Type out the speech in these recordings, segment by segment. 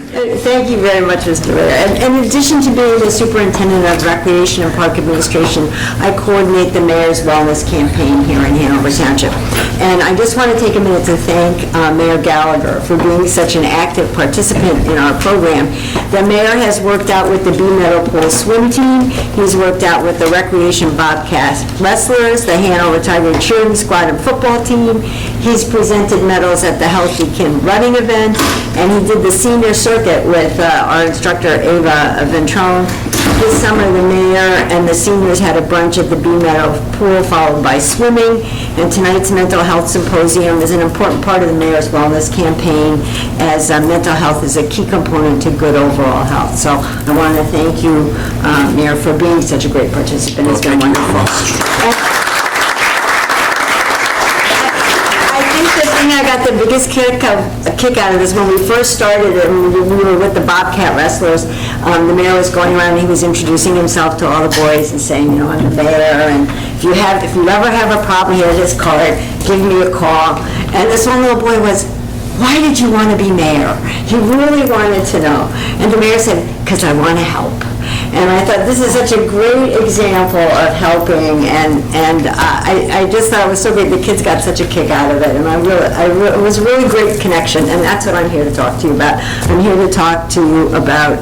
Thank you very much, Mr. Ritter. And in addition to being the Superintendent of Recreation and Park Administration, I coordinate the Mayor's Wellness Campaign here in Hanover Township. And I just want to take a minute to thank Mayor Gallagher for being such an active participant in our program. The Mayor has worked out with the Bee Meadow Pool Swim Team. He's worked out with the Recreation Bobcat Wrestlers, the Hanover Tiger Cheering Squad and Football Team. He's presented medals at the Healthy Kim running event, and he did the senior circuit with our instructor, Ava Ventrone. This summer, the Mayor and the seniors had a brunch at the Bee Meadow Pool, followed by swimming, and tonight's Mental Health Symposium is an important part of the Mayor's Wellness Campaign, as mental health is a key component to good overall health. So I want to thank you, Mayor, for being such a great participant. It's been wonderful. I got the biggest kick out of this when we first started and we were with the Bobcat Wrestlers. The Mayor was going around and he was introducing himself to all the boys and saying, you know, I'm the Mayor, and if you ever have a problem, here's this card, give me a call. And this one little boy was, why did you want to be Mayor? He really wanted to know. And the Mayor said, because I want to help. And I thought, this is such a great example of helping, and I just thought it was so great. The kids got such a kick out of it, and it was a really great connection, and that's what I'm here to talk to you about. I'm here to talk to you about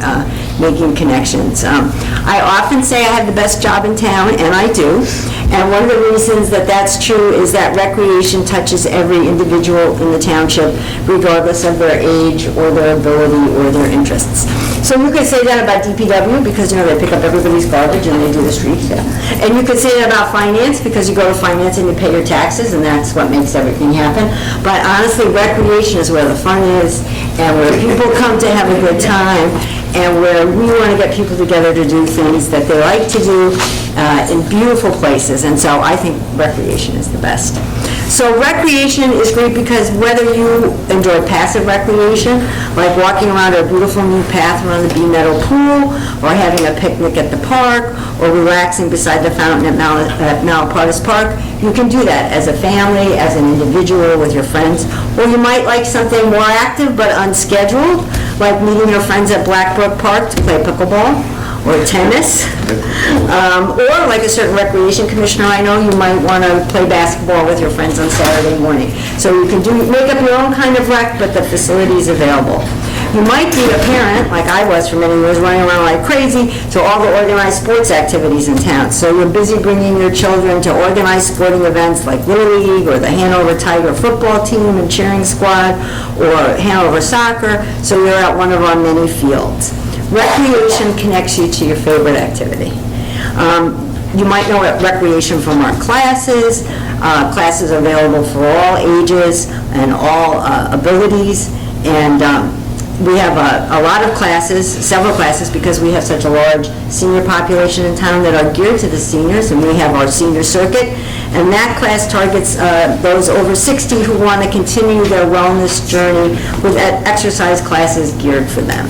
making connections. I often say I have the best job in town, and I do. And one of the reasons that that's true is that recreation touches every individual in the township, regardless of their age or their ability or their interests. So you could say that about DPW because, you know, they pick up everybody's garbage and they do the streets. Yeah. And you could say that about finance because you go to finance and you pay your taxes, and that's what makes everything happen. But honestly, recreation is where the fun is and where people come to have a good time, and where we want to get people together to do things that they like to do in beautiful places. And so I think recreation is the best. So recreation is great because whether you enjoy passive recreation, like walking around a beautiful new path around the Bee Meadow Pool, or having a picnic at the park, or relaxing beside the fountain at Malapartis Park, you can do that as a family, as an individual, with your friends. Or you might like something more active but unscheduled, like meeting your friends at Blackbrook Park to play pickleball or tennis. Or like a certain recreation commissioner I know, you might want to play basketball with your friends on Saturday morning. So you can make up your own kind of rec, but the facility is available. You might be a parent, like I was for many years, running around like crazy to all the organized sports activities in town. So you're busy bringing your children to organized sporting events like Little League or the Hanover Tiger football team and cheering squad or Hanover soccer, so you're at one of our many fields. Recreation connects you to your favorite activity. You might know recreation from our classes. Classes are available for all ages and all abilities, and we have a lot of classes, several classes, because we have such a large senior population in town that are geared to the seniors, and we have our senior circuit, and that class targets those over 60 who want to continue their wellness journey with exercise classes geared for them.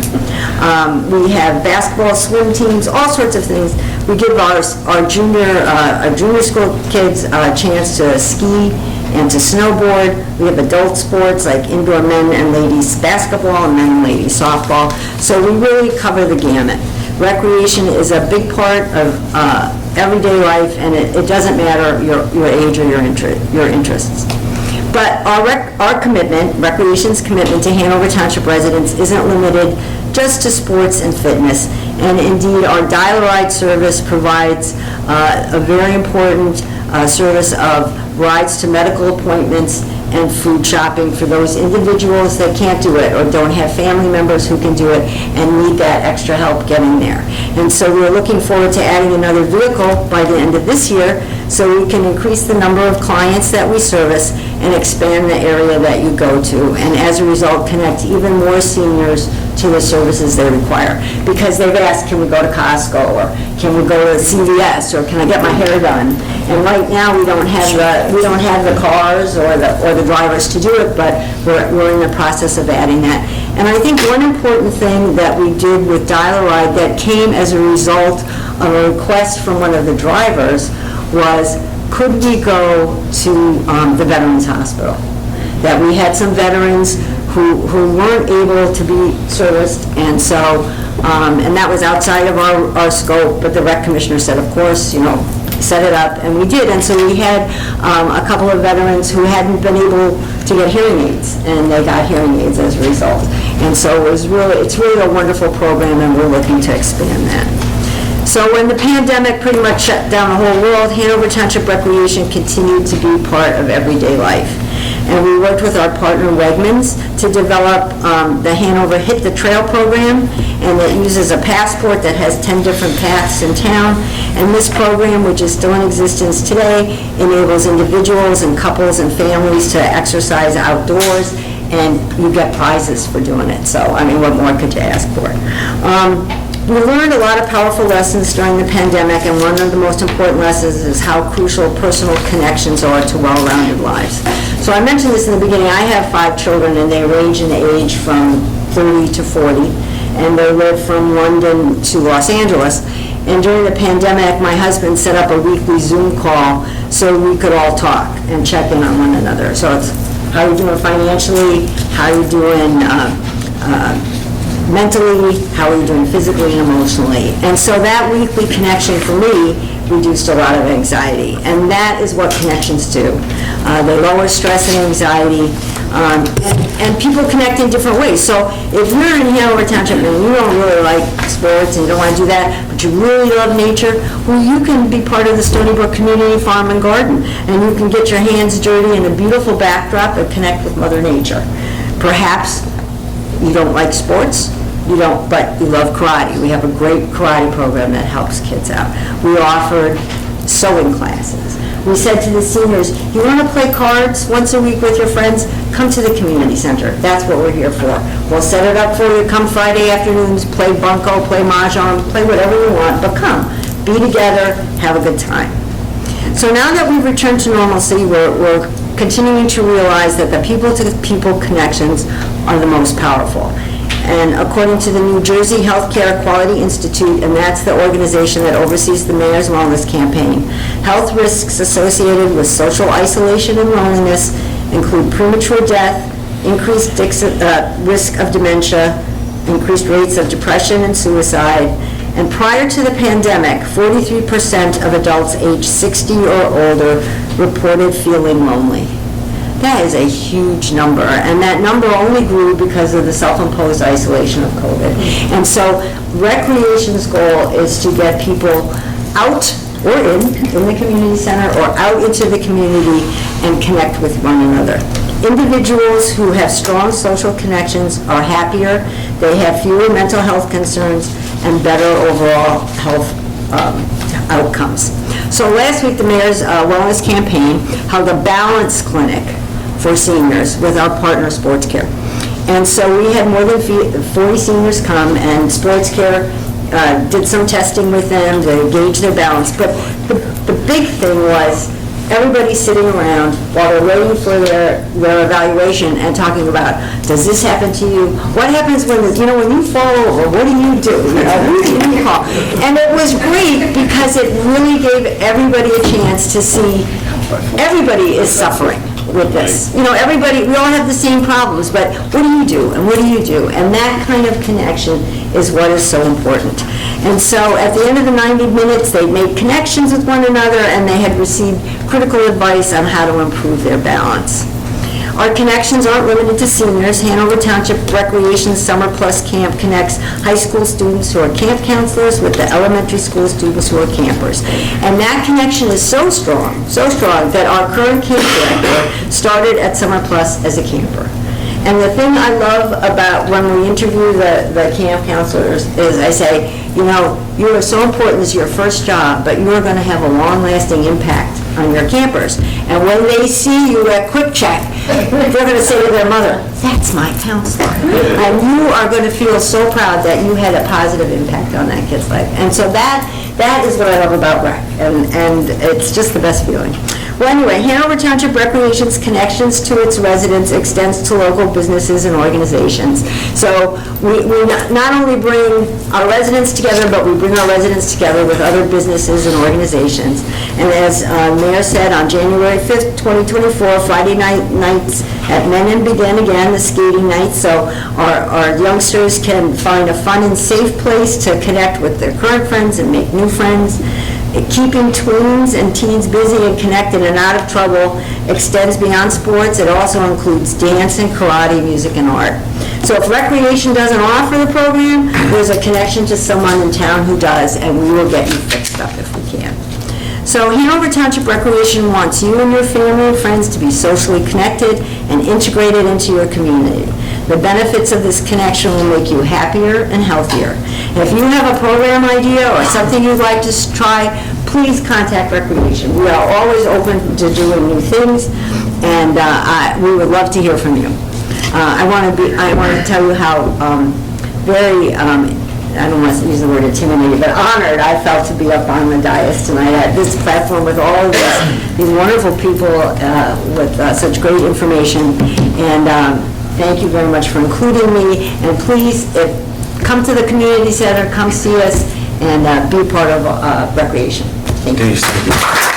We have basketball, swim teams, all sorts of things. We give our junior school kids a chance to ski and to snowboard. We have adult sports like indoor men and ladies basketball and men and ladies softball. So we really cover the gamut. Recreation is a big part of everyday life, and it doesn't matter your age or your interests. But our commitment, recreation's commitment to Hanover Township residents, isn't limited just to sports and fitness. And indeed, our dial-a-ride service provides a very important service of rides to medical appointments and food shopping for those individuals that can't do it or don't have family members who can do it and need that extra help getting there. And so we're looking forward to adding another vehicle by the end of this year so we can increase the number of clients that we service and expand the area that you go to, and as a result connect even more seniors to the services they require. Because they've asked, can we go to Costco, or can we go to CVS, or can I get my hair done? And right now we don't have the cars or the drivers to do it, but we're in the process of adding that. And I think one important thing that we did with Dial-A-Ride that came as a result of a request from one of the drivers was, could we go to the Veterans Hospital? That we had some veterans who weren't able to be serviced, and so, and that was outside of our scope, but the rec commissioner said, of course, set it up, and we did, and so we had a couple of veterans who hadn't been able to get hearing aids, and they got hearing aids as a result. And so it's really a wonderful program, and we're looking to expand that. So when the pandemic pretty much shut down the whole world, Hanover Township Recreation continued to be part of everyday life. And we worked with our partner Wegmans to develop the Hanover Hit the Trail program, and it uses a passport that has 10 different paths in town. And this program, which is still in existence today, enables individuals and couples and families to exercise outdoors, and you get prizes for doing it. So, I mean, what more could you ask for? We learned a lot of powerful lessons during the pandemic, and one of the most important lessons is how crucial personal connections are to well-rounded lives. So I mentioned this in the beginning. I have 5 children, and they range in age from 30 to 40, and they live from London to Los Angeles. And during the pandemic, my husband set up a weekly Zoom call so we could all talk and check in on one another. So it's how are you doing financially, how are you doing mentally, how are you doing physically and emotionally. And so that weekly connection for me reduced a lot of anxiety, and that is what connections do. They lower stress and anxiety, and people connect in different ways. So if you're in Hanover Township and you don't really like sports and you don't want to do that, but you really love nature, well, you can be part of the Stony Brook Community Farm and Garden, and you can get your hands dirty in a beautiful backdrop and connect with Mother Nature. Perhaps you don't like sports, but you love karate. We have a great karate program that helps kids out. We offered sewing classes. We said to the seniors, you want to play cards once a week with your friends? Come to the community center. That's what we're here for. We'll set it up for you. Come Friday afternoons, play bunco, play mahjong, play whatever you want, but come. Be together, have a good time. So now that we've returned to normalcy, we're continuing to realize that the people-to-people connections are the most powerful. And according to the New Jersey Healthcare Quality Institute, and that's the organization that oversees the Mayor's Wellness Campaign, health risks associated with social isolation and loneliness include premature death, increased risk of dementia, increased rates of depression and suicide. And prior to the pandemic, 43% of adults aged 60 or older reported feeling lonely. That is a huge number, and that number only grew because of the self-imposed isolation of COVID. And so recreation's goal is to get people out or in the community center or out into the community and connect with one another. Individuals who have strong social connections are happier, they have fewer mental health concerns, and better overall health outcomes. So last week, the Mayor's Wellness Campaign held a balance clinic for seniors with our partner Sports Care. And so we had more than 40 seniors come, and Sports Care did some testing with them to gauge their balance. But the big thing was everybody sitting around while they're waiting for their evaluation and talking about, does this happen to you? What happens when you fall over? What do you do? Who do you call? And it was great because it really gave everybody a chance to see everybody is suffering with this. We all have the same problems, but what do you do and what do you do? And that kind of connection is what is so important. And so at the end of the 90 minutes, they made connections with one another, and they had received critical advice on how to improve their balance. Our connections aren't limited to seniors. Hanover Township Recreation Summer Plus Camp connects high school students who are camp counselors with the elementary school students who are campers. And that connection is so strong that our current camp director started at Summer Plus as a camper. And the thing I love about when we interview the camp counselors is I say, you are so important, this is your first job, but you are going to have a long-lasting impact on your campers. And when they see you at Quick Check, they're going to say to their mother, that's my counselor. And you are going to feel so proud that you had a positive impact on that kid's life. And so that is what I love about rec, and it's just the best feeling. Well, anyway, Hanover Township Recreation's connections to its residents extends to local businesses and organizations. So we not only bring our residents together, but we bring our residents together with other businesses and organizations. And as Mayor said, on January 5th, 2024, Friday nights at Men and Begin again, the skating nights, so our youngsters can find a fun and safe place to connect with their current friends and make new friends. Keeping tweens and teens busy and connected and out of trouble extends beyond sports. It also includes dance and karate, music, and art. So if recreation doesn't offer the program, there's a connection to someone in town who does, and we will get you fixed up if we can. So Hanover Township Recreation wants you and your family and friends to be socially connected and integrated into your community. The benefits of this connection will make you happier and healthier. And if you have a program idea or something you'd like to try, please contact Recreation. We are always open to doing new things, and we would love to hear from you. I want to tell you how very I don't want to use the word intimidated, but honored I felt to be up on the dais tonight at this platform with all of these wonderful people with such great information. And thank you very much for including me. And please, come to the community center, come see us, and be a part of recreation. Thank you.